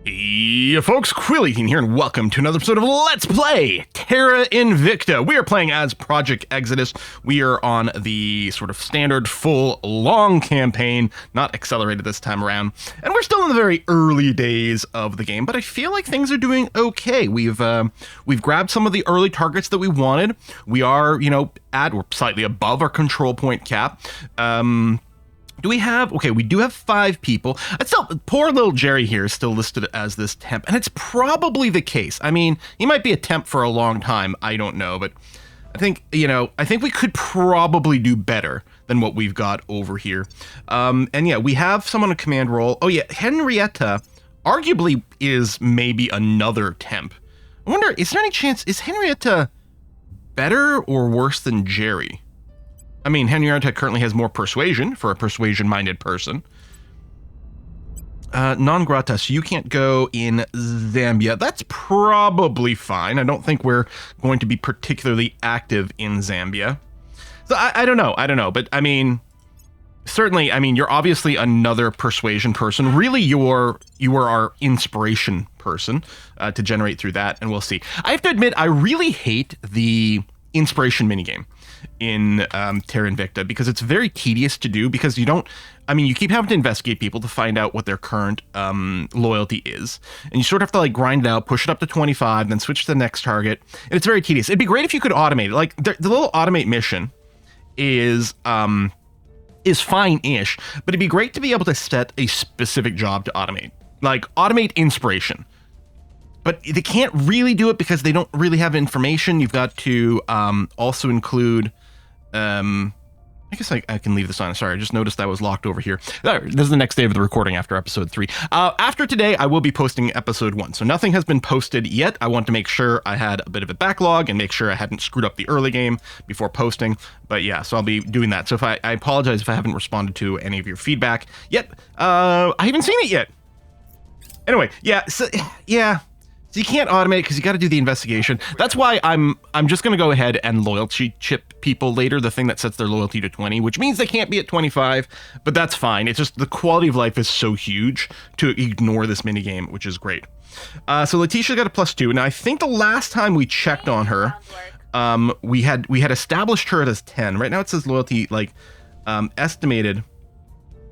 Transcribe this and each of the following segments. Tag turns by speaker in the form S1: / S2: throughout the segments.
S1: Hey folks, Quilly here, and welcome to another episode of Let's Play Terra Invicta. We are playing as Project Exodus. We are on the sort of standard, full, long campaign, not accelerated this time around. And we're still in the very early days of the game, but I feel like things are doing okay. We've grabbed some of the early targets that we wanted. We are, at or slightly above our control point cap. Do we have, okay, we do have 5 people. It's still, poor little Jerry here is still listed as this temp, and it's probably the case. I mean, he might be a temp for a long time, I don't know, but I think, I think we could probably do better than what we've got over here. And yeah, we have someone in command role. Oh yeah, Henrietta arguably is maybe another temp. I wonder, is there any chance, is Henrietta better or worse than Jerry? I mean, Henrietta currently has more persuasion for a persuasion-minded person. Non grata, so you can't go in Zambia. That's probably fine. I don't think we're going to be particularly active in Zambia. So I don't know. But I mean, certainly, you're obviously another persuasion person. Really, you are our inspiration person to generate through that, and we'll see. I have to admit, I really hate the inspiration minigame in Terra Invicta because it's very tedious to do because you keep having to investigate people to find out what their current loyalty is, and you sort of have to like grind it out, push it up to 25, then switch to the next target, and it's very tedious. It'd be great if you could automate it. Like the little automate mission is fine-ish, but it'd be great to be able to set a specific job to automate, like automate inspiration. But they can't really do it because they don't really have information. You've got to also include, I guess I can leave this on. Sorry, I just noticed that was locked over here. This is the next day of the recording after episode 3. After today, I will be posting episode 1. So nothing has been posted yet. I want to make sure I had a bit of a backlog and make sure I hadn't screwed up the early game before posting. But yeah, so I'll be doing that. So if I apologize if I haven't responded to any of your feedback yet. I haven't seen it yet. Anyway, yeah, so yeah. So you can't automate because you got to do the investigation. That's why I'm just going to go ahead and loyalty chip people later, the thing that sets their loyalty to 20, which means they can't be at 25, but that's fine. It's just the quality of life is so huge to ignore this minigame, which is great. So Letitia got a +2. Now, I think the last time we checked on her, we had established her as 10. Right now it says loyalty, like, estimated.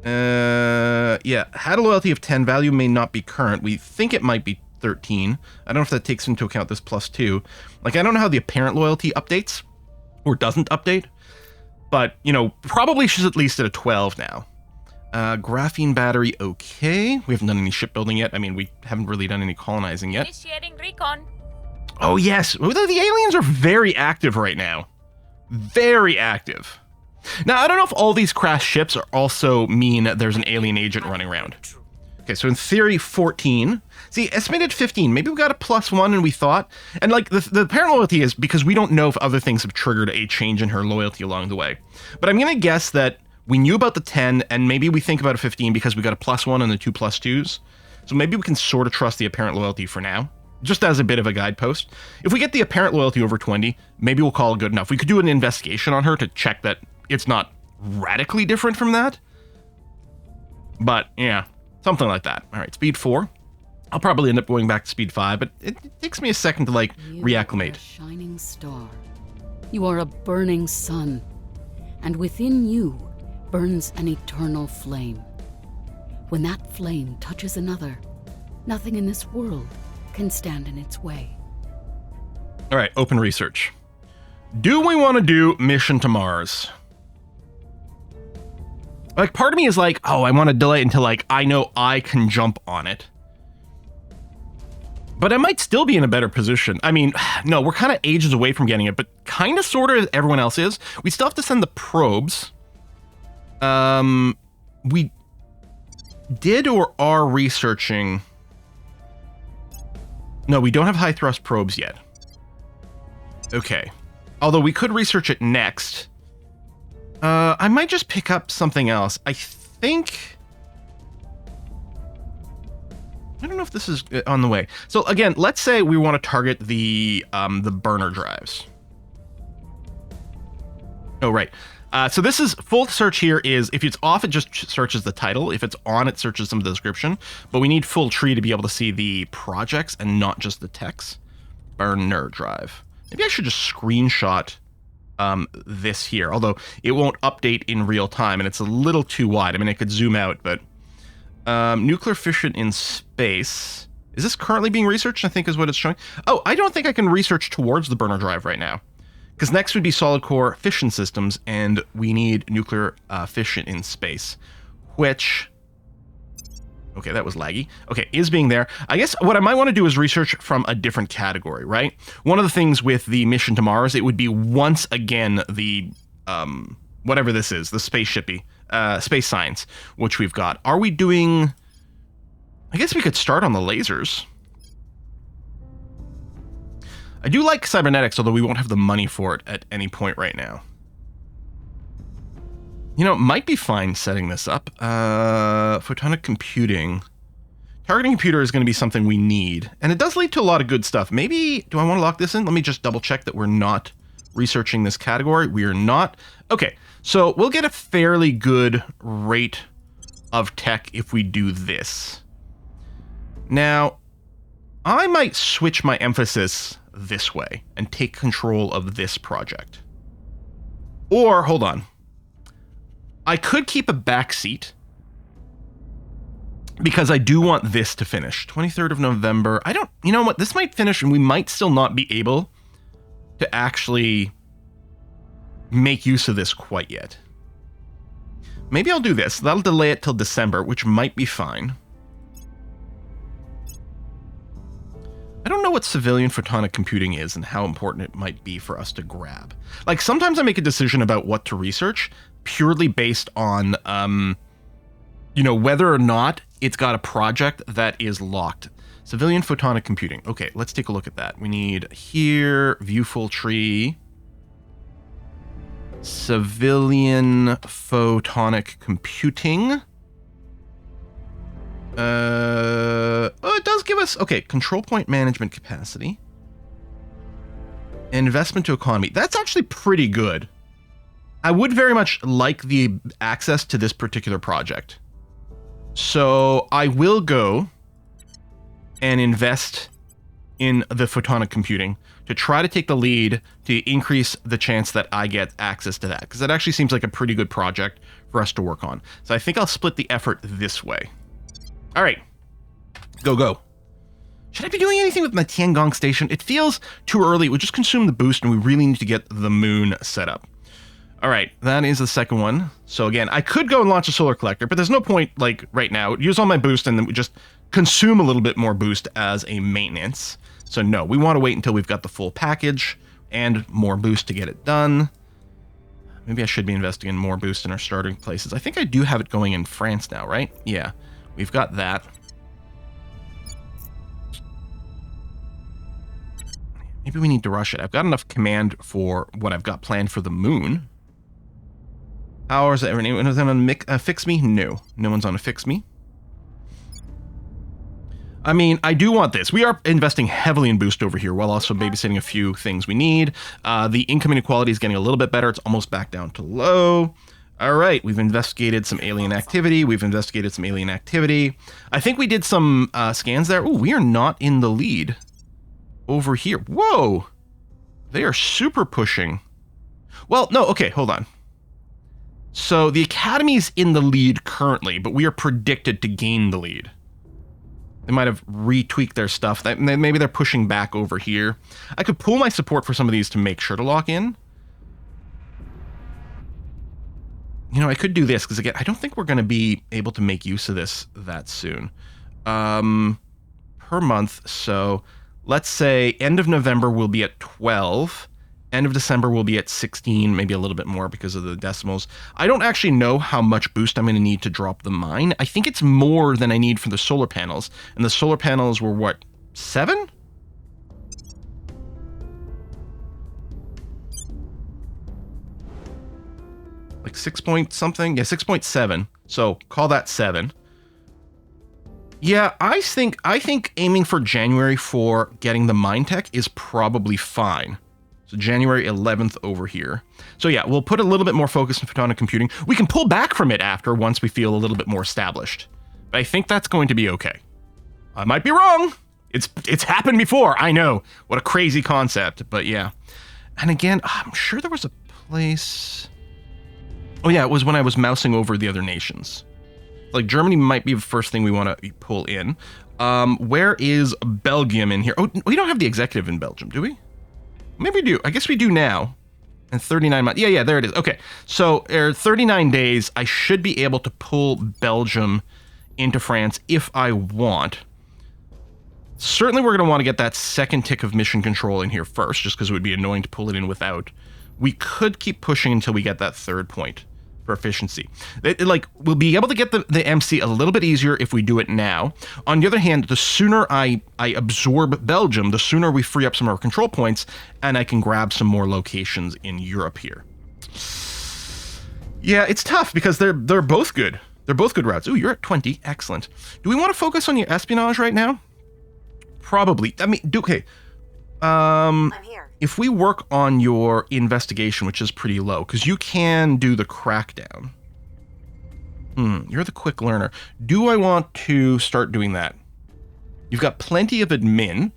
S1: Yeah, had a loyalty of 10. Value may not be current. We think it might be 13. I don't know if that takes into account this +2. Like, I don't know how the apparent loyalty updates or doesn't update, but probably she's at least at a 12 now. Graphene battery, okay. We haven't done any shipbuilding yet. I mean, we haven't really done any colonizing yet.
S2: Initiating recon.
S1: Oh yes, the aliens are very active right now. Very active. Now, I don't know if all these crashed ships are also mean that there's an alien agent running around. Okay, so in theory, 14. See, estimated 15. Maybe we got a +1 and we thought. And like the apparent loyalty is because we don't know if other things have triggered a change in her loyalty along the way. But I'm going to guess that we knew about the 10 and maybe we think about a 15 because we got a +1 and the 2 +2s. So maybe we can sort of trust the apparent loyalty for now, just as a bit of a guidepost. If we get the apparent loyalty over 20, maybe we'll call it good enough. We could do an investigation on her to check that it's not radically different from that. But yeah. Something like that. All right, speed 4. I'll probably end up going back to speed 5, but it takes me a second to like reacclimate.
S3: You are a shining star. You are a burning sun, and within you burns an eternal flame. When that flame touches another, nothing in this world can stand in its way.
S1: All right, open research. Do we want to do mission to Mars? Like, part of me is like, oh, I want to delay until, like, I know I can jump on it. But I might still be in a better position. I mean, no, we're kind of ages away from getting it, but kind of, sort of, everyone else is. We still have to send the probes. We did or are researching. No, we don't have high thrust probes yet. Okay. Although we could research it next. I might just pick up something else. I think... I don't know if this is on the way. So again, let's say we want to target the burner drives. Oh, right. So this is full search here is if it's off, it just searches the title. If it's on, it searches some of the description. But we need full tree to be able to see the projects and not just the text. Burner drive. Maybe I should just screenshot this here, although it won't update in real time and it's a little too wide. I mean, I could zoom out, but nuclear fission in space. Is this currently being researched? I think is what it's showing. Oh, I don't think I can research towards the burner drive right now. Because next would be solid core fission systems, and we need nuclear fission in space, which, okay, that was laggy. Okay, is being there. I guess what I might want to do is research from a different category, right? One of the things with the mission to Mars, it would be once again the, whatever this is, the spaceshipy, space science, which we've got. Are we doing, I guess we could start on the lasers. I do like cybernetics, although we won't have the money for it at any point right now. You know, it might be fine setting this up. Photonic computing. Targeting computer is going to be something we need. And it does lead to a lot of good stuff. Maybe, do I want to lock this in? Let me just double check that we're not researching this category. We are not. Okay, so we'll get a fairly good rate of tech if we do this. Now, I might switch my emphasis this way and take control of this project. Or, hold on. I could keep a back seat because I do want this to finish. 23rd of November. I don't, you know what? This might finish and we might still not be able to actually make use of this quite yet. Maybe I'll do this. That'll delay it till December, which might be fine. I don't know what civilian photonic computing is and how important it might be for us to grab. Like, sometimes I make a decision about what to research purely based on, you know, whether or not it's got a project that is locked. Civilian photonic computing. Okay, let's take a look at that. We need here, view full tree. Civilian photonic computing. Oh, it does give us, okay, control point management capacity. Investment to economy. That's actually pretty good. I would very much like the access to this particular project. So I will go and invest in the photonic computing to try to take the lead to increase the chance that I get access to that. Because that actually seems like a pretty good project for us to work on. So I think I'll split the effort this way. All right, go. Should I be doing anything with my Tiangong station? It feels too early. It would just consume the boost, and we really need to get the moon set up. All right, that is the second one. So again, I could go and launch a solar collector, but there's no point, like, right now. Use all my boost, and then we just consume a little bit more boost as a maintenance. So no, we want to wait until we've got the full package and more boost to get it done. Maybe I should be investing in more boost in our starting places. I think I do have it going in France now, right? Yeah. We've got that. Maybe we need to rush it. I've got enough command for what I've got planned for the moon. How is it? Anyone on a fix me? No. No one's on a fix me. I mean, I do want this. We are investing heavily in boost over here while also babysitting a few things we need. The income inequality is getting a little bit better. It's almost back down to low. All right, we've investigated some alien activity. I think we did some scans there. Oh, we are not in the lead over here. Whoa, they are super pushing. Well, no, okay, hold on. So the Academy's in the lead currently, but we are predicted to gain the lead. They might have retweaked their stuff. Maybe they're pushing back over here. I could pull my support for some of these to make sure to lock in. You know, I could do this, because again, I don't think we're going to be able to make use of this that soon. Per month, so let's say end of November we'll be at 12. End of December we'll be at 16, maybe a little bit more because of the decimals. I don't actually know how much boost I'm going to need to drop the mine. I think it's more than I need for the solar panels. And the solar panels were, what, 7? Like 6 point something? Yeah, 6.7. So call that 7. Yeah, I think aiming for January for getting the mine tech is probably fine. So January 11th over here. So yeah, we'll put a little bit more focus on photonic computing. We can pull back from it after once we feel a little bit more established. But I think that's going to be okay. I might be wrong. It's happened before. I know. What a crazy concept. But yeah. And again, I'm sure there was a place... Oh yeah, it was when I was mousing over the other nations. Like Germany might be the first thing we want to pull in. Where is Belgium in here? Oh, we don't have the executive in Belgium, do we? Maybe we do. I guess we do now. And 39 months. Yeah, there it is. Okay, so 39 days, I should be able to pull Belgium into France if I want. Certainly we're going to want to get that second tick of mission control in here first, just because it would be annoying to pull it in without. We could keep pushing until we get that third point for efficiency. We'll be able to get the MC a little bit easier if we do it now. On the other hand, the sooner I absorb Belgium, the sooner we free up some of our control points, and I can grab some more locations in Europe here. Yeah, it's tough because they're both good. They're both good routes. Ooh, you're at 20. Excellent. Do we want to focus on your espionage right now? Probably. I mean, okay. I'm here. If we work on your investigation, which is pretty low, because you can do the crackdown. You're the quick learner. Do I want to start doing that? You've got plenty of admin.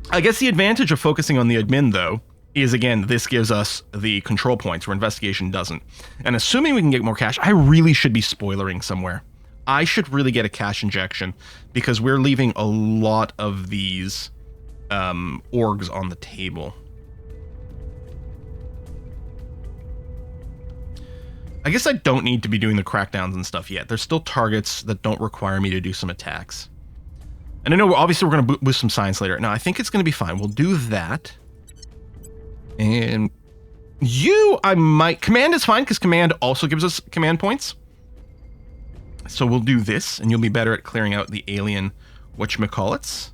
S1: I guess the advantage of focusing on the admin, though, is, again, this gives us the control points where investigation doesn't. And assuming we can get more cash, I really should be spoilering somewhere. I should really get a cash injection because we're leaving a lot of these orgs on the table. I guess I don't need to be doing the crackdowns and stuff yet. There's still targets that don't require me to do some attacks. And I know obviously we're going to boost some science later. No, I think it's going to be fine. We'll do that. And you, I might... Command is fine because command also gives us command points. So we'll do this, and you'll be better at clearing out the alien whatchamacallits.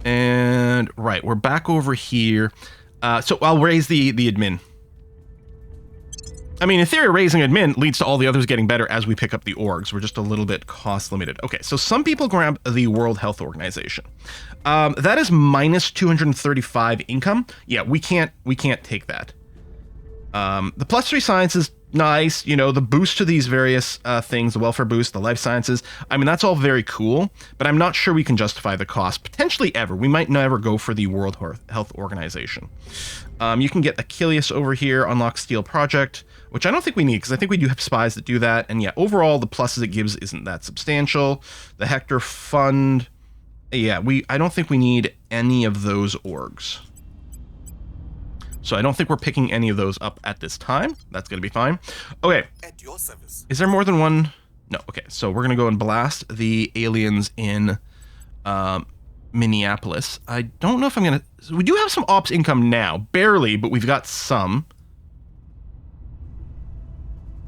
S1: And, right, we're back over here. So I'll raise the admin. I mean, in theory, raising admin leads to all the others getting better as we pick up the orgs. We're just a little bit cost limited. Okay, so some people grab the World Health Organization. That is minus 235 income. Yeah, we can't take that. The +3 science is nice, you know, the boost to these various things, the welfare boost, the life sciences. I mean, that's all very cool, but I'm not sure we can justify the cost, potentially ever. We might never go for the World Health Organization. You can get Achilles over here, unlock Steel Project, which I don't think we need, because I think we do have spies that do that, and yeah, overall, the pluses it gives isn't that substantial. The Hector Fund, yeah, I don't think we need any of those orgs. So I don't think we're picking any of those up at this time. That's going to be fine. Okay. At your service. Is there more than one? No. Okay. So we're going to go and blast the aliens in Minneapolis. I don't know if I'm going to... So we do have some ops income now. Barely, but we've got some.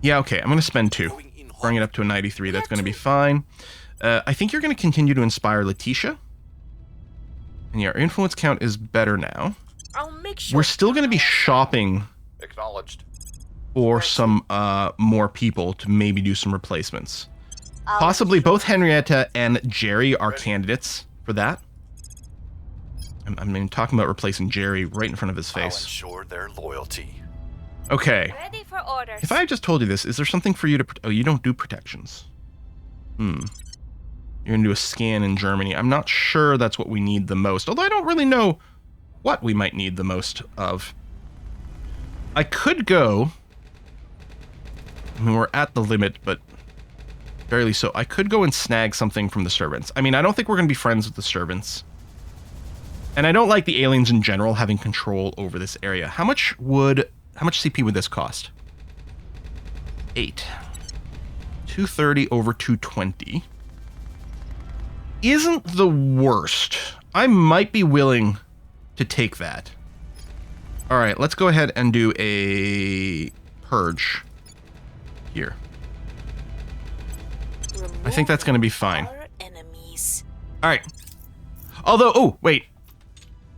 S1: Yeah, okay. I'm going to spend 2. Bring it up to a 93. That's going to be fine. I think you're going to continue to inspire Letitia. And yeah, our influence count is better now.
S2: I'll make sure.
S1: We're still going to be shopping for some more people to maybe do some replacements. Possibly both Henrietta and Jerry are candidates for that. I mean, talking about replacing Jerry right in front of his face.
S4: I'll ensure their loyalty.
S1: Okay.
S2: Ready for orders.
S1: If I just told you this, is there something for you to... Oh, you don't do protections. You're going to do a scan in Germany. I'm not sure that's what we need the most, although I don't really know what we might need the most of. I could go... I mean, we're at the limit, but barely so. I could go and snag something from the servants. I mean, I don't think we're going to be friends with the servants. And I don't like the aliens in general having control over this area. How much CP would this cost? 8. 230 over 220. Isn't the worst. I might be willing to take that. All right, let's go ahead and do a purge here. I think that's going to be fine. All right. Although, oh, wait.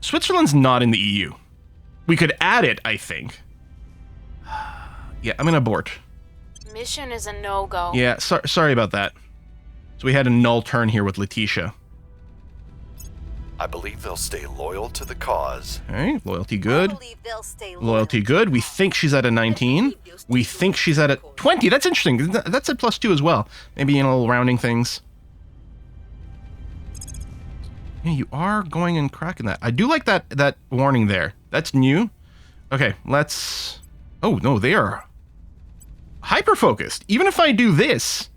S1: Switzerland's not in the EU. We could add it, I think. Yeah, I'm going to abort.
S2: Mission is a no-go.
S1: Yeah, sorry about that. So we had a null turn here with Letitia.
S4: I believe they'll stay loyal to the cause.
S1: Okay, loyalty
S2: I
S1: good.
S2: believe they'll stay
S1: Loyalty good. We think she's at a 19. We think she's at a 20. That's interesting. That's a +2 as well. Maybe in a little rounding things. Yeah, you are going and cracking that. I do like that warning there. That's new. Okay, let's... Oh, no, they are hyper-focused. Even if I do this,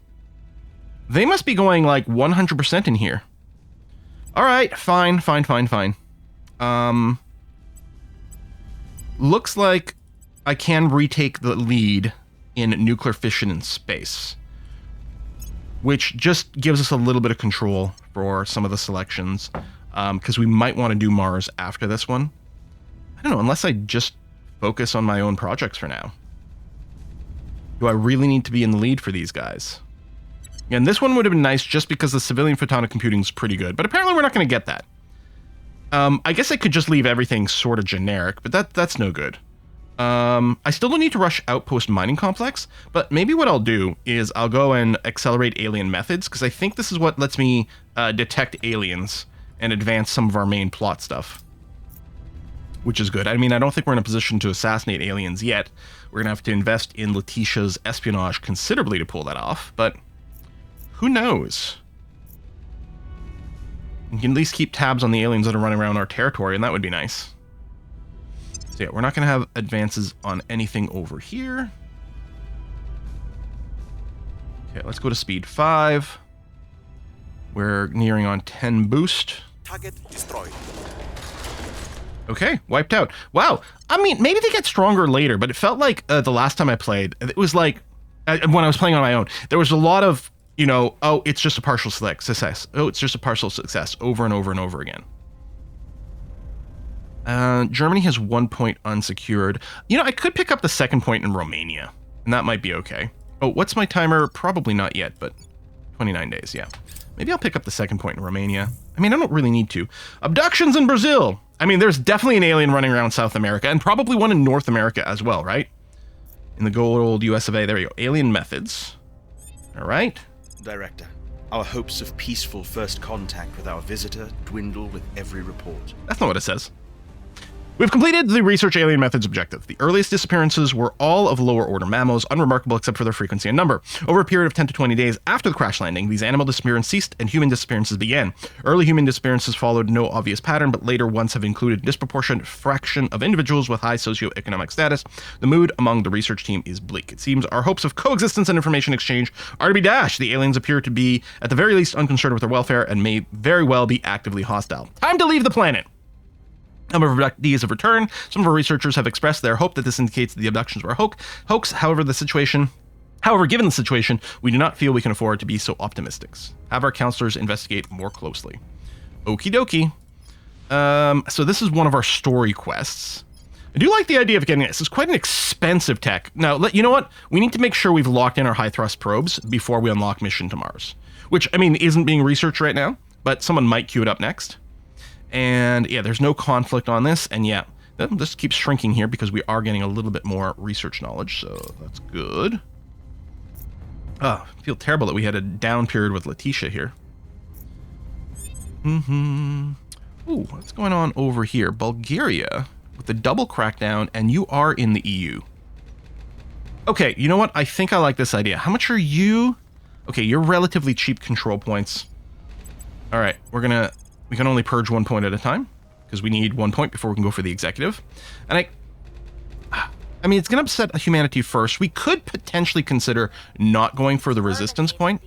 S1: they must be going like 100% in here. All right, fine. Looks like I can retake the lead in nuclear fission in space, which just gives us a little bit of control for some of the selections, because we might want to do Mars after this one. I don't know, unless I just focus on my own projects for now. Do I really need to be in the lead for these guys? And this one would have been nice just because the civilian photonic computing is pretty good, but apparently we're not going to get that. I guess I could just leave everything sort of generic, but that's no good. I still don't need to rush Outpost Mining Complex, but maybe what I'll do is I'll go and accelerate alien methods, because I think this is what lets me detect aliens and advance some of our main plot stuff, which is good. I mean, I don't think we're in a position to assassinate aliens yet. We're going to have to invest in Letitia's espionage considerably to pull that off, but who knows? We can at least keep tabs on the aliens that are running around our territory, and that would be nice. So yeah, we're not going to have advances on anything over here. Okay, let's go to speed 5. We're nearing on 10 boost.
S4: Target destroyed.
S1: Okay, wiped out. Wow. I mean, maybe they get stronger later, but it felt like the last time I played, it was like, when I was playing on my own, there was a lot of, you know, oh, it's just a partial success. Oh, it's just a partial success over and over and over again. Germany has 1 point unsecured. You know, I could pick up the 2nd point in Romania, and that might be okay. Oh, what's my timer? Probably not yet, but 29 days, yeah. Maybe I'll pick up the 2nd point in Romania. I mean, I don't really need to. Abductions in Brazil! I mean, there's definitely an alien running around South America, and probably one in North America as well, right? In the good old US of A. There you go. Alien methods. All right.
S5: Director, our hopes of peaceful first contact with our visitor dwindle with every report.
S1: That's not what it says. We've completed the research alien methods objective. The earliest disappearances were all of lower order mammals, unremarkable except for their frequency and number. Over a period of 10 to 20 days after the crash landing, these animal disappearances ceased and human disappearances began. Early human disappearances followed no obvious pattern, but later ones have included a disproportionate fraction of individuals with high socioeconomic status. The mood among the research team is bleak. It seems our hopes of coexistence and information exchange are to be dashed. The aliens appear to be, at the very least, unconcerned with their welfare and may very well be actively hostile. Time to leave the planet! Number of abductees have returned. Some of our researchers have expressed their hope that this indicates that the abductions were a hoax. However, given the situation, we do not feel we can afford to be so optimistic. Have our counselors investigate more closely. Okie dokie. So this is one of our story quests. I do like the idea of getting this. It's quite an expensive tech. Now, you know what? We need to make sure we've locked in our high thrust probes before we unlock mission to Mars, which, I mean, isn't being researched right now, but someone might queue it up next. And yeah, there's no conflict on this. And yeah, this keeps shrinking here because we are getting a little bit more research knowledge. So that's good. Oh, I feel terrible that we had a down period with Letitia here. Ooh, what's going on over here? Bulgaria with the double crackdown, and you are in the EU. Okay, you know what? I think I like this idea. How much are you? Okay, you're relatively cheap control points. All right, we can only purge 1 point at a time because we need 1 point before we can go for the executive. And I mean, it's going to upset humanity first. We could potentially consider not going for the resistance point.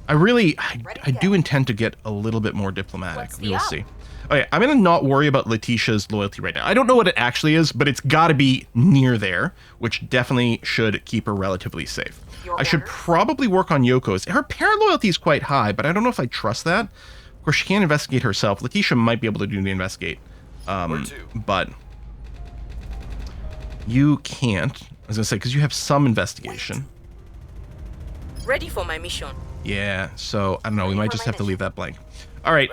S1: I do intend to get a little bit more diplomatic. We will see. Okay, I'm going to not worry about Letitia's loyalty right now. I don't know what it actually is, but it's got to be near there, which definitely should keep her relatively safe. I should probably work on Yoko's. Her parent loyalty is quite high, but I don't know if I trust that. Of course, she can't investigate herself. Letitia might be able to do the investigate, but you can't. I was gonna say because you have some investigation.
S6: Ready for my mission.
S1: Yeah. So I don't know. We might just have to leave that blank. All right.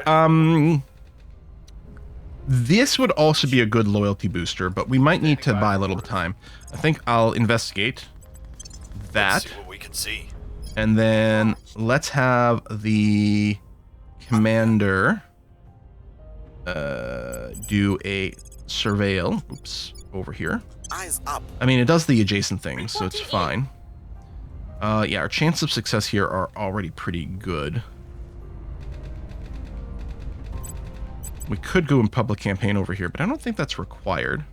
S1: This would also be a good loyalty booster, but we might need to buy a little time. I think I'll investigate that.
S4: Let's see what we can see.
S1: And then let's have the commander do a surveil. Oops, over here.
S4: Eyes up.
S1: I mean, it does the adjacent things, so it's fine. Yeah, our chances of success here are already pretty good. We could go in public campaign over here, but I don't think that's required.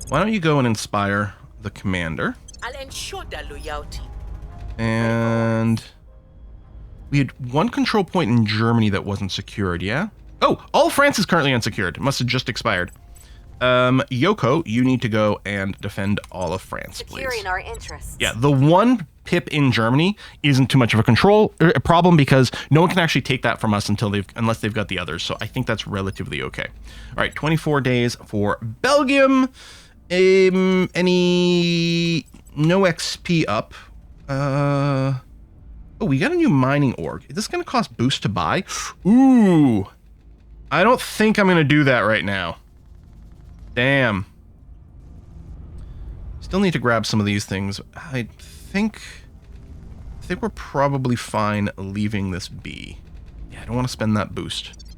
S1: Why don't you go and inspire the commander?
S6: I'll ensure their loyalty.
S1: And we had one control point in Germany that wasn't secured, yeah? Oh, all of France is currently unsecured. It must have just expired. Yoko, you need to go and defend all of France, please.
S7: Securing our interests.
S1: Yeah, the one pip in Germany isn't too much of a problem because no one can actually take that from us unless they've got the others. So I think that's relatively okay. All right, 24 days for Belgium. Any no XP up? Oh, we got a new mining org. Is this going to cost boost to buy? Ooh, I don't think I'm going to do that right now. Damn. Still need to grab some of these things. I think we're probably fine leaving this be. Yeah, I don't want to spend that boost.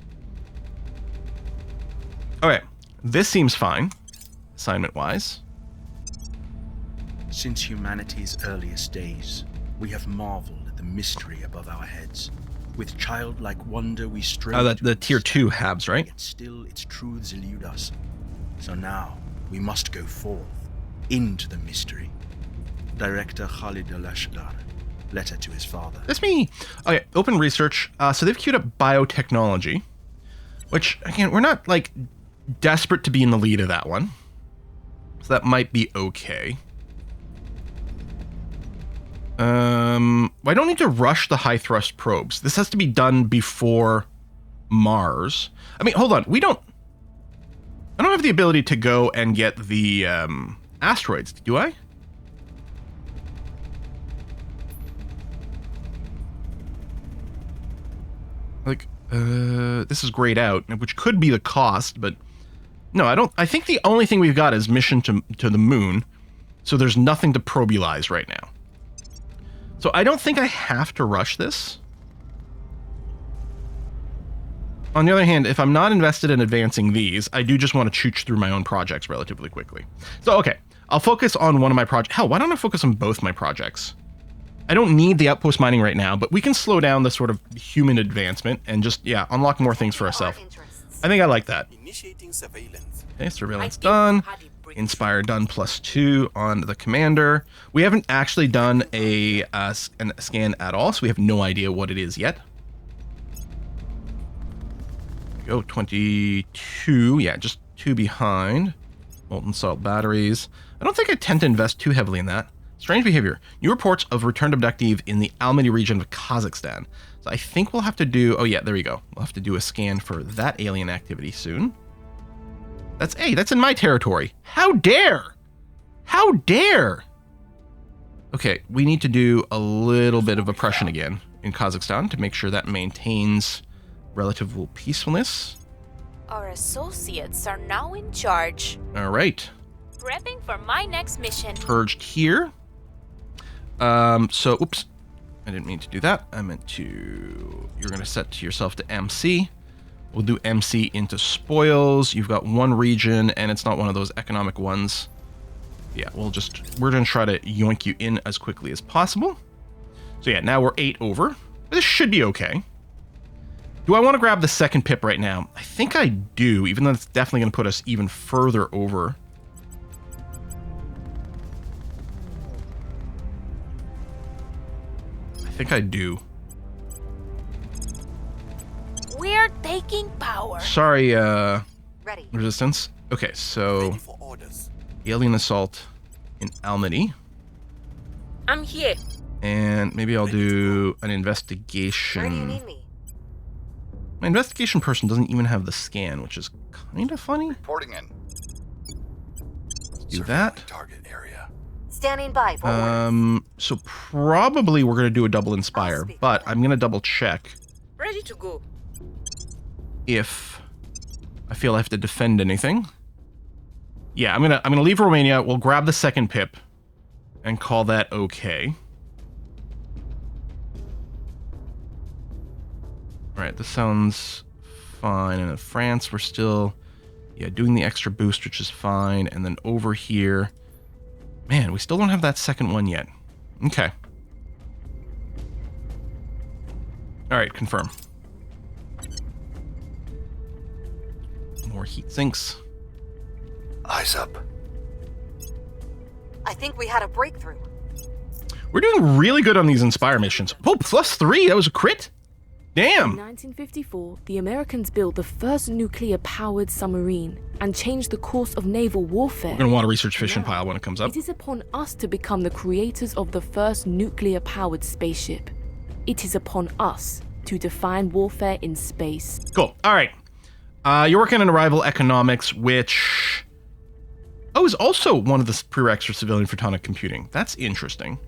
S1: Okay, this seems fine, assignment-wise.
S5: Since humanity's earliest days, we have marveled at the mystery above our heads. With childlike wonder, we strain.
S1: Oh, the tier 2 habs, right?
S5: Yet still, its truths elude us. So now we must go forth into the mystery. Director Khalid Al-Ashgar, letter to his father.
S1: That's me. Okay, open research. So they've queued up biotechnology, which again, we're not like desperate to be in the lead of that one, so that might be okay. I don't need to rush the high thrust probes. This has to be done before Mars. I mean, hold on. I don't have the ability to go and get the asteroids, do I? Like, this is grayed out, which could be the cost, but no, I don't. I think the only thing we've got is mission to the moon, so there's nothing to probulize right now. So I don't think I have to rush this. On the other hand, if I'm not invested in advancing these, I do just want to chooch through my own projects relatively quickly. So, okay, I'll focus on one of my projects. Hell, why don't I focus on both my projects? I don't need the outpost mining right now, but we can slow down the sort of human advancement and just, yeah, unlock more things for ourselves. I think I like that.
S4: Initiating surveillance.
S1: Okay, surveillance done. Inspire done +2 on the commander. We haven't actually done a scan at all, so we have no idea what it is yet. Go 22, yeah, just 2 behind. Molten salt batteries. I don't think I tend to invest too heavily in that. Strange behavior. New reports of returned abductee in the Almaty region of Kazakhstan. So I think we'll have to do, oh yeah, there we go. We'll have to do a scan for that alien activity soon. That's in my territory. How dare? How dare? Okay, we need to do a little bit of oppression again in Kazakhstan to make sure that maintains relative peacefulness.
S2: Our associates are now in charge.
S1: All right.
S2: Prepping for my next mission.
S1: Purged here. So, oops. I didn't mean to do that. I meant to... You're going to set to yourself to MC. We'll do MC into spoils. You've got one region, and it's not one of those economic ones. Yeah, we're going to try to yoink you in as quickly as possible. So yeah, now we're 8 over. This should be okay. Do I want to grab the second pip right now? I think I do, even though it's definitely going to put us even further over. I think I do.
S2: We're taking power.
S1: Sorry,
S7: Ready.
S1: Resistance. Okay, so
S4: Ready for orders.
S1: alien assault in Almaty.
S6: I'm here.
S1: And maybe I'll do an
S7: Where do you
S1: investigation.
S7: need me?
S1: My investigation person doesn't even have the scan, which is kind of funny.
S4: Reporting in.
S1: Do that.
S4: Target area.
S7: Standing by for orders.
S1: So probably we're gonna do a double inspire,
S7: speak
S1: but
S7: then.
S1: I'm gonna double check
S6: Ready to go.
S1: if I feel I have to defend anything. Yeah, I'm gonna leave Romania. We'll grab the second pip and call that okay. All right, this sounds fine. And in France, we're still, yeah, doing the extra boost, which is fine. And then over here, man, we still don't have that second one yet. Okay. All right, confirm. More heat sinks.
S4: Eyes up.
S7: I think we had a breakthrough.
S1: We're doing really good on these Inspire missions. Oh, +3. That was a crit. Damn.
S8: In 1954, the Americans built the first nuclear-powered submarine and changed the course of naval warfare.
S1: We're going to want to research Fission Pile when it comes up.
S8: It is upon us to become the creators of the first nuclear-powered spaceship. It is upon us to define warfare in space.
S1: Cool. All right. You're working on Arrival Economics, which... Oh, is also one of the prereqs for civilian photonic computing. That's interesting.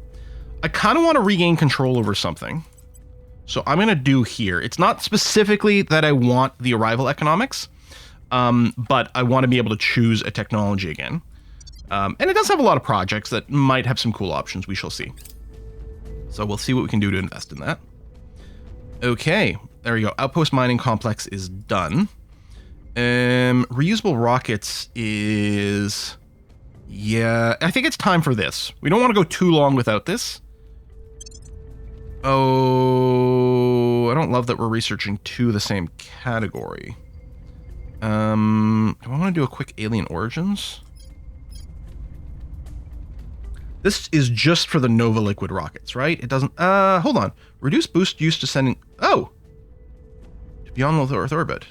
S1: I kind of want to regain control over something. So I'm going to do here. It's not specifically that I want the Arrival Economics, but I want to be able to choose a technology again. And it does have a lot of projects that might have some cool options. We shall see. So we'll see what we can do to invest in that. Okay, there we go. Outpost Mining Complex is done. Reusable rockets is... Yeah, I think it's time for this. We don't want to go too long without this. Oh, I don't love that we're researching two the same category. Do I want to do a quick Alien Origins? This is just for the Nova liquid rockets, right? It doesn't... hold on. Reduce boost used to sending... Oh! Beyond low Earth orbit.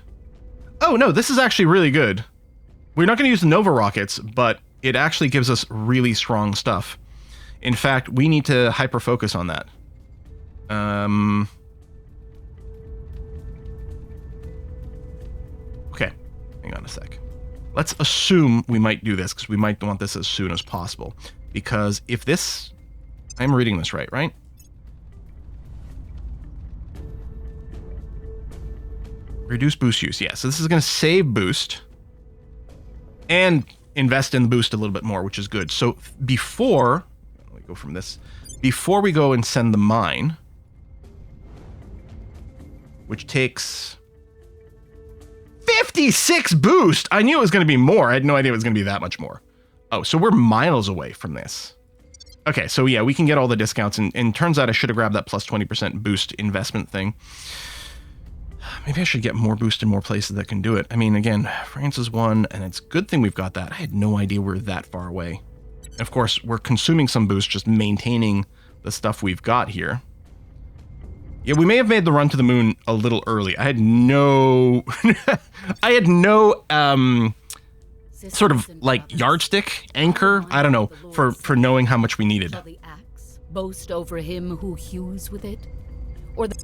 S1: Oh, no, this is actually really good. We're not going to use the Nova rockets, but it actually gives us really strong stuff. In fact, we need to hyper-focus on that. Okay, hang on a sec. Let's assume we might do this, because we might want this as soon as possible. Because if this... I'm reading this right? Reduce boost use, yeah. So this is going to save boost and invest in the boost a little bit more, which is good. So before... Let me go from this. Before we go and send the mine... which takes 56 boost. I knew it was going to be more. I had no idea it was going to be that much more. Oh, so we're miles away from this. Okay, so yeah, we can get all the discounts. And turns out I should have grabbed that plus 20% boost investment thing. Maybe I should get more boost in more places that can do it. I mean, again, France is one, and it's a good thing we've got that. I had no idea we were that far away. And of course, we're consuming some boost, just maintaining the stuff we've got here. Yeah, we may have made the run to the moon a little early. I had no... I had no, sort of, like, yardstick, anchor, I don't know, for knowing how much we needed.
S3: Shall the axe boast over him who hews with it? Or the...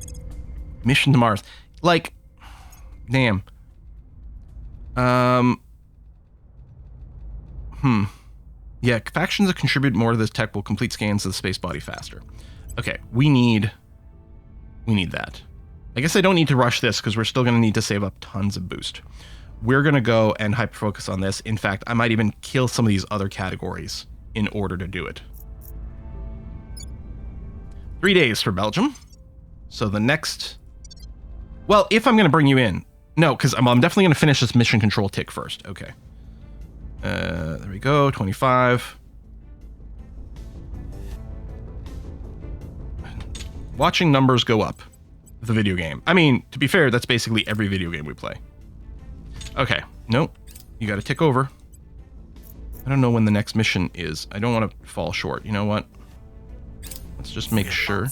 S1: Mission to Mars. Like, damn. Yeah, factions that contribute more to this tech will complete scans of the space body faster. Okay, we need that. I guess I don't need to rush this because we're still going to need to save up tons of boost. We're going to go and hyper-focus on this. In fact, I might even kill some of these other categories in order to do it. 3 days for Belgium. So the next... Well, if I'm going to bring you in... No, because I'm definitely going to finish this mission control tick first. Okay. There we go. 25. Watching numbers go up. The video game. I mean, to be fair, that's basically every video game we play. Okay. Nope. You got to tick over. I don't know when the next mission is. I don't want to fall short. You know what? Let's just make sure.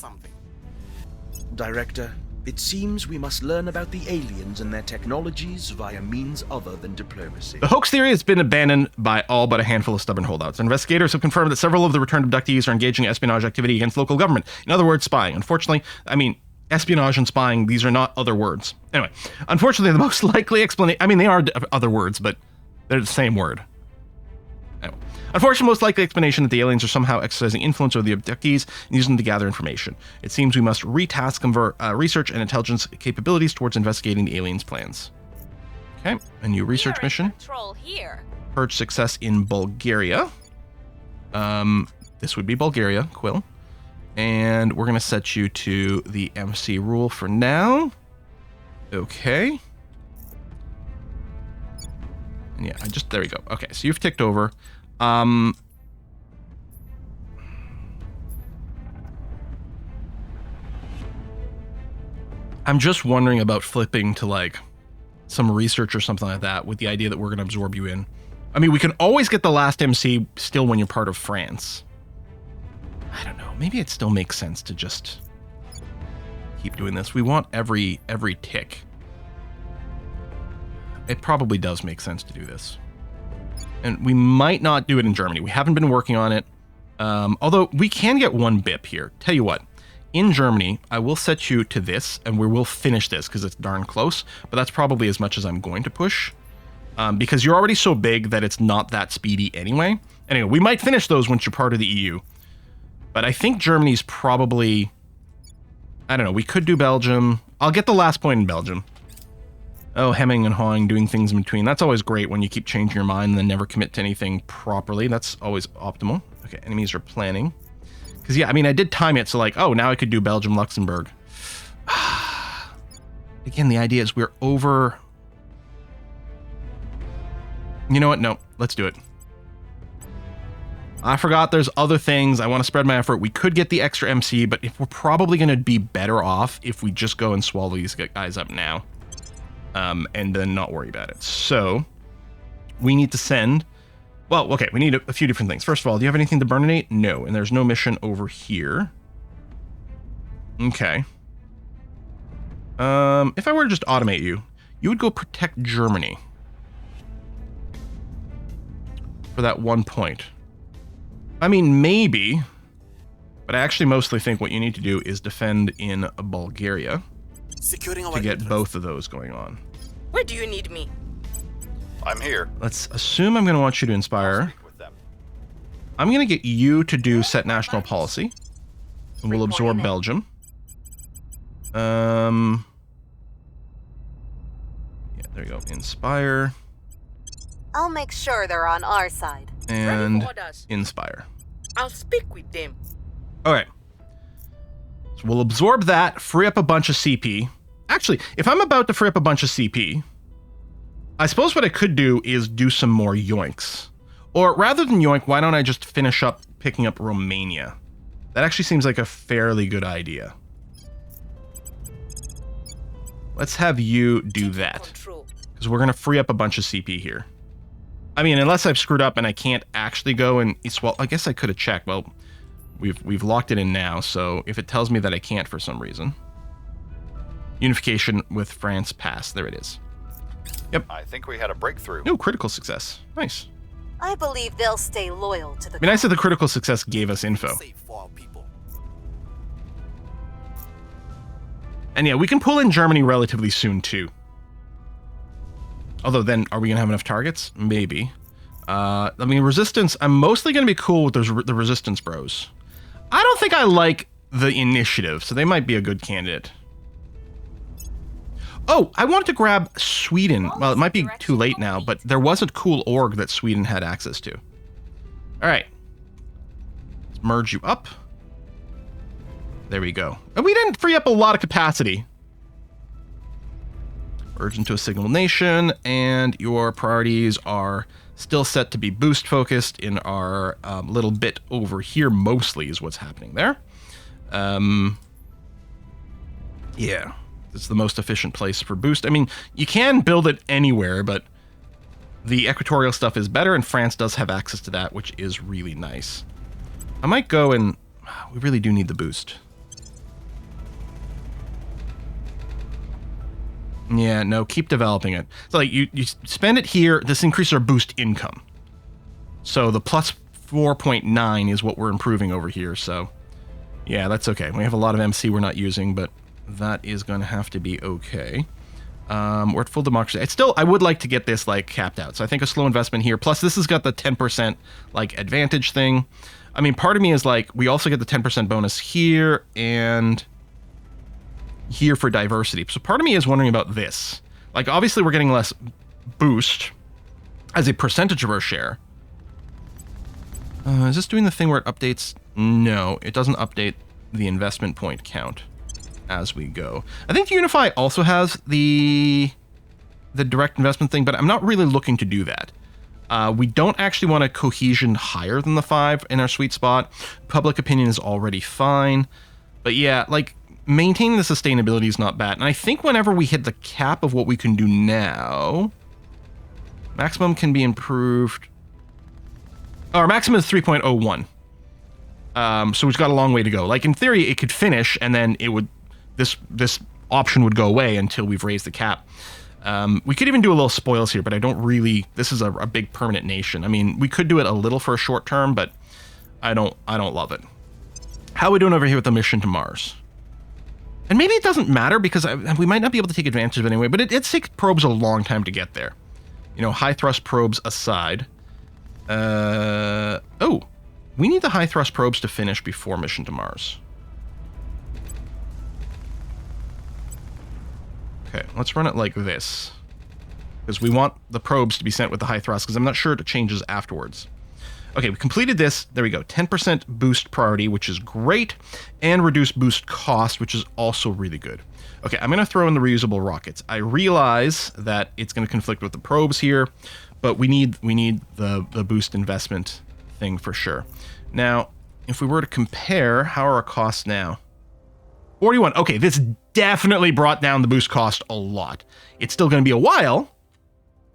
S5: Director, it seems we must learn about the aliens and their technologies via means other than diplomacy.
S1: The hoax theory has been abandoned by all but a handful of stubborn holdouts. Investigators have confirmed that several of the returned abductees are engaging in espionage activity against local government. In other words, spying. Unfortunately, I mean, espionage and spying, these are not other words. Anyway, unfortunately, the most likely explanation... I mean, they are other words, but they're the same word. Anyway. Unfortunately, most likely explanation that the aliens are somehow exercising influence over the abductees and using them to gather information. It seems we must retask research and intelligence capabilities towards investigating the aliens' plans. Okay, a new research mission.
S2: Control here.
S1: Purge success in Bulgaria. This would be Bulgaria, Quill. And we're going to set you to the MC rule for now. Okay. And yeah, there we go. Okay, so you've ticked over. I'm just wondering about flipping to like some research or something like that with the idea that we're going to absorb you in. I mean, we can always get the last MC still when you're part of France. I don't know. Maybe it still makes sense to just keep doing this. We want every tick. It probably does make sense to do this. And we might not do it in Germany. We haven't been working on it. Although we can get 1 BIP here. Tell you what. In Germany, I will set you to this, and we will finish this because it's darn close. But that's probably as much as I'm going to push. Because you're already so big that it's not that speedy anyway. Anyway, we might finish those once you're part of the EU. But I think Germany's probably... I don't know, we could do Belgium. I'll get the last point in Belgium. Oh, hemming and hawing, doing things in between. That's always great when you keep changing your mind and then never commit to anything properly. That's always optimal. Okay, enemies are planning. Because, yeah, I mean, I did time it, so like, oh, now I could do Belgium, Luxembourg. Again, the idea is we're over... You know what? No, let's do it. I forgot there's other things. I want to spread my effort. We could get the extra MC, but if we're probably going to be better off if we just go and swallow these guys up now. And then not worry about it. So, we need to send... Well, okay, we need a few different things. First of all, do you have anything to burninate? No, and there's no mission over here. Okay. If I were to just automate you, you would go protect Germany. For that 1 point. I mean, maybe. But I actually mostly think what you need to do is defend in Bulgaria.
S4: Securing our
S1: to get
S4: interest.
S1: both of those going on.
S6: Where do you need me?
S4: I'm here.
S1: Let's assume I'm going to want you to inspire.
S4: Speak with them.
S1: I'm going to get you to do set national policy. And we'll absorb
S7: Reporting in.
S1: Belgium. Yeah, there you go. Inspire.
S7: I'll make sure they're on our side.
S1: And
S6: Ready for orders.
S1: inspire.
S6: I'll speak with them.
S1: Okay. So we'll absorb that, free up a bunch of CP. Actually, if I'm about to free up a bunch of CP, I suppose what I could do is do some more yoinks. Or rather than yoink, why don't I just finish up picking up Romania? That actually seems like a fairly good idea. Let's have you do that.
S6: Control.
S1: Because we're going to free up a bunch of CP here. I mean, unless I've screwed up and I can't actually go and... Well, I guess I could have checked. Well, we've locked it in now, so if it tells me that I can't for some reason... Unification with France pass. There it is. Yep.
S4: I think we had a breakthrough.
S1: No, critical success. Nice.
S7: I believe they'll stay loyal to the...
S1: I mean, I said the critical success gave us info.
S4: Safe for our people.
S1: And yeah, we can pull in Germany relatively soon, too. Although then, are we going to have enough targets? Maybe. I mean, resistance, I'm mostly going to be cool with the resistance bros. I don't think I like the initiative, so they might be a good candidate. Oh, I wanted to grab Sweden. Well, it might be too late now, but there was a cool org that Sweden had access to. All right. Let's merge you up. There we go. And we didn't free up a lot of capacity. Merge into a signal nation, and your priorities are still set to be boost focused in our little bit over here, mostly is what's happening there. Yeah. It's the most efficient place for boost. I mean, you can build it anywhere, but the equatorial stuff is better, and France does have access to that, which is really nice. I might go and... We really do need the boost. Yeah, no, keep developing it. So, like, you spend it here, this increases our boost income. So the plus 4.9 is what we're improving over here, so... Yeah, that's okay. We have a lot of MC we're not using, but... That is going to have to be okay. We're at full democracy. I would like to get this, like, capped out. So I think a slow investment here. Plus, this has got the 10%, like, advantage thing. I mean, part of me is like, we also get the 10% bonus here and here for diversity. So part of me is wondering about this. Like, obviously, we're getting less boost as a percentage of our share. Is this doing the thing where it updates? No, it doesn't update the investment point count as we go. I think Unify also has the the direct investment thing, but I'm not really looking to do that. We don't actually want a cohesion higher than the 5 in our sweet spot. Public opinion is already fine. But yeah, like, maintaining the sustainability is not bad. And I think whenever we hit the cap of what we can do now, maximum can be improved. Our maximum is 3.01. So we've got a long way to go. Like, in theory, it could finish, and then it would, this option would go away until we've raised the cap. We could even do a little spoils here, but I don't really, this is a big permanent nation. I mean, we could do it a little for a short term, but I don't love it. How are we doing over here with the mission to Mars? And maybe it doesn't matter because we might not be able to take advantage of it anyway, but it takes probes a long time to get there. You know, high thrust probes aside. Oh, we need the high thrust probes to finish before mission to Mars. Okay, let's run it like this. Because we want the probes to be sent with the high thrust, because I'm not sure it changes afterwards. Okay, we completed this. There we go. 10% boost priority, which is great. And reduced boost cost, which is also really good. Okay, I'm going to throw in the reusable rockets. I realize that it's going to conflict with the probes here, but we need the boost investment thing for sure. Now, if we were to compare, how are our costs now? 41. Okay, this definitely brought down the boost cost a lot. It's still going to be a while,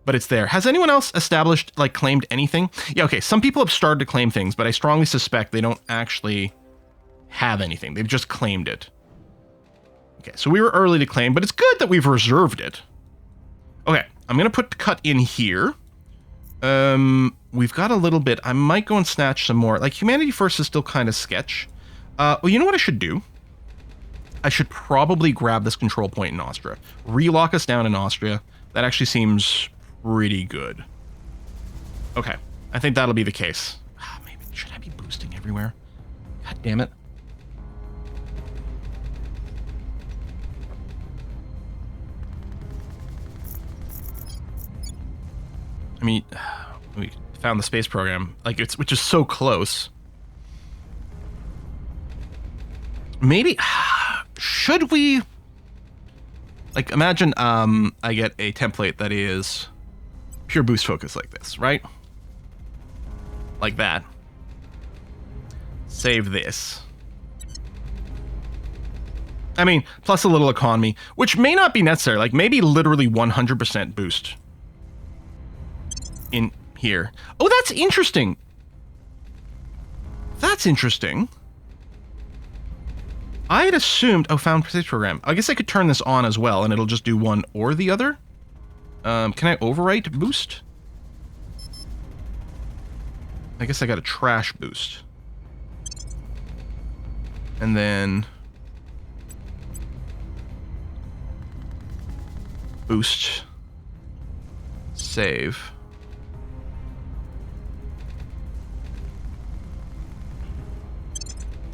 S1: but it's there. Has anyone else established, like, claimed anything? Yeah, okay, some people have started to claim things, but I strongly suspect they don't actually have anything. They've just claimed it. Okay, so we were early to claim, but it's good that we've reserved it. Okay, I'm going to put the cut in here. We've got a little bit. I might go and snatch some more. Like, Humanity First is still kind of sketch. Well, you know what I should do? I should probably grab this control point in Austria. Relock us down in Austria. That actually seems pretty good. Okay, I think that'll be the case. Maybe, should I be boosting everywhere? God damn it. I mean, we found the space program, like, which is so close. Maybe, should we, like, imagine I get a template that is pure boost focus like this, right? Like that. Save this. I mean, plus a little economy, which may not be necessary, like maybe literally 100% boost in here. Oh, that's interesting. That's interesting. I had assumed, oh, found space program. I guess I could turn this on as well, and it'll just do one or the other. Can I overwrite boost? I guess I got a trash boost. And then boost. Save.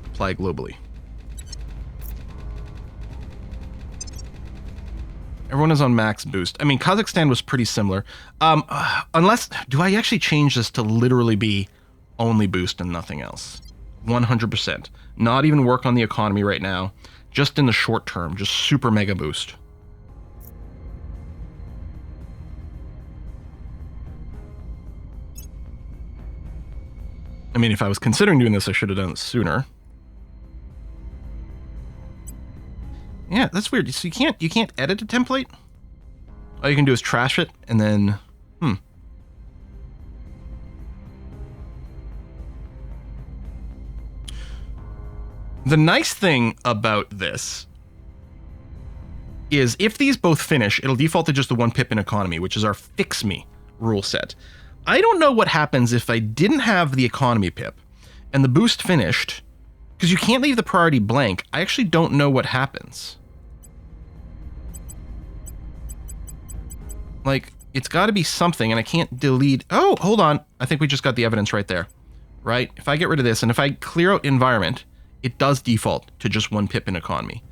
S1: Apply globally. Everyone is on max boost. I mean, Kazakhstan was pretty similar. Unless, do I actually change this to literally be only boost and nothing else? 100%. Not even work on the economy right now. Just in the short term. Just super mega boost. I mean, if I was considering doing this, I should have done it sooner. Yeah, that's weird. So you can't edit a template? All you can do is trash it and then The nice thing about this is if these both finish, it'll default to just the 1 pip in economy, which is our fix me rule set. I don't know what happens if I didn't have the economy pip and the boost finished, because you can't leave the priority blank. I actually don't know what happens. Like, it's got to be something, and I can't delete. Oh, hold on. I think we just got the evidence right there. Right? If I get rid of this, and if I clear out environment, it does default to just 1 pip in economy.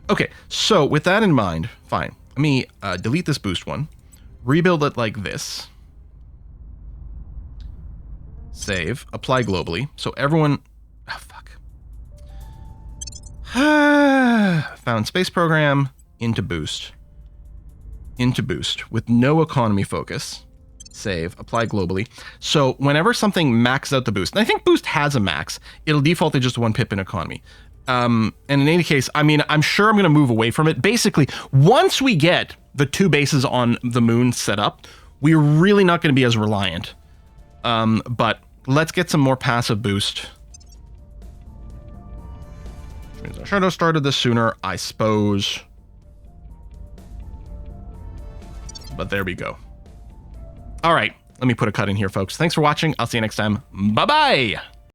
S1: Okay, so with that in mind, fine. Let me delete this boost one. Rebuild it like this. Save. Apply globally. So everyone... Oh, fuck. Found space program into boost. into boost with no economy focus. Save, apply globally. So whenever something maxes out the boost, and I think boost has a max, it'll default to just 1 pip in economy. And in any case, I mean, I'm sure I'm going to move away from it. Basically, once we get the 2 bases on the moon set up, we're really not going to be as reliant. But let's get some more passive boost. Which means I should have started this sooner, I suppose. But there we go. All right, let me put a cut in here, folks. Thanks for watching. I'll see you next time. Bye-bye.